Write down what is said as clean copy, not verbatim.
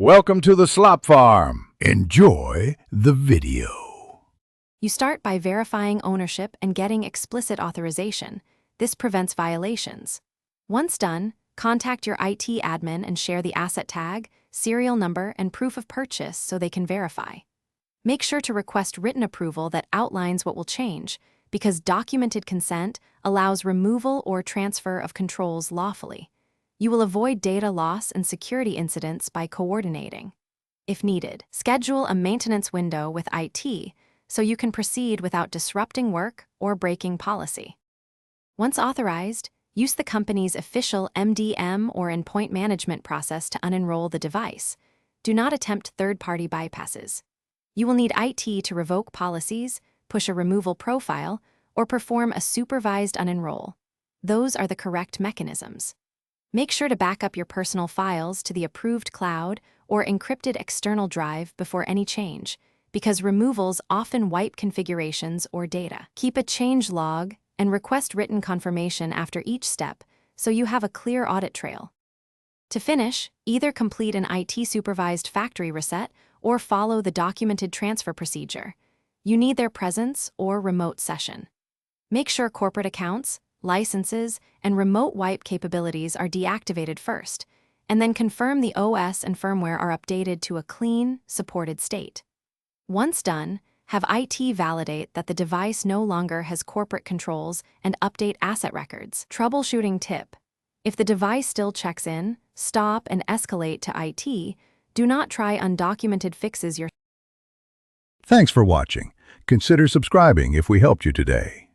Welcome to the Slop Farm. Enjoy the video. You start by verifying ownership and getting explicit authorization. This prevents violations. Once done, contact your IT admin and share the asset tag, serial number, and proof of purchase so they can verify. Make sure to request written approval that outlines what will change, because documented consent allows removal or transfer of controls lawfully. You will avoid data loss and security incidents by coordinating. If needed, schedule a maintenance window with IT so you can proceed without disrupting work or breaking policy. Once authorized, use the company's official MDM or endpoint management process to unenroll the device. Do not attempt third-party bypasses. You will need IT to revoke policies, push a removal profile, or perform a supervised unenroll. Those are the correct mechanisms. Make sure to back up your personal files to the approved cloud or encrypted external drive before any change, because removals often wipe configurations or data. Keep a change log and request written confirmation after each step so you have a clear audit trail. To finish, either complete an IT-supervised factory reset or follow the documented transfer procedure. You need their presence or remote session. Make sure corporate accounts, licenses, and remote wipe capabilities are deactivated first, and then confirm the OS and firmware are updated to a clean, supported state. Once done, have IT validate that the device no longer has corporate controls and update asset records. Troubleshooting tip: if the device still checks in, stop and escalate to IT. Do not try undocumented fixes yourself. Thanks for watching. Consider subscribing if we helped you today.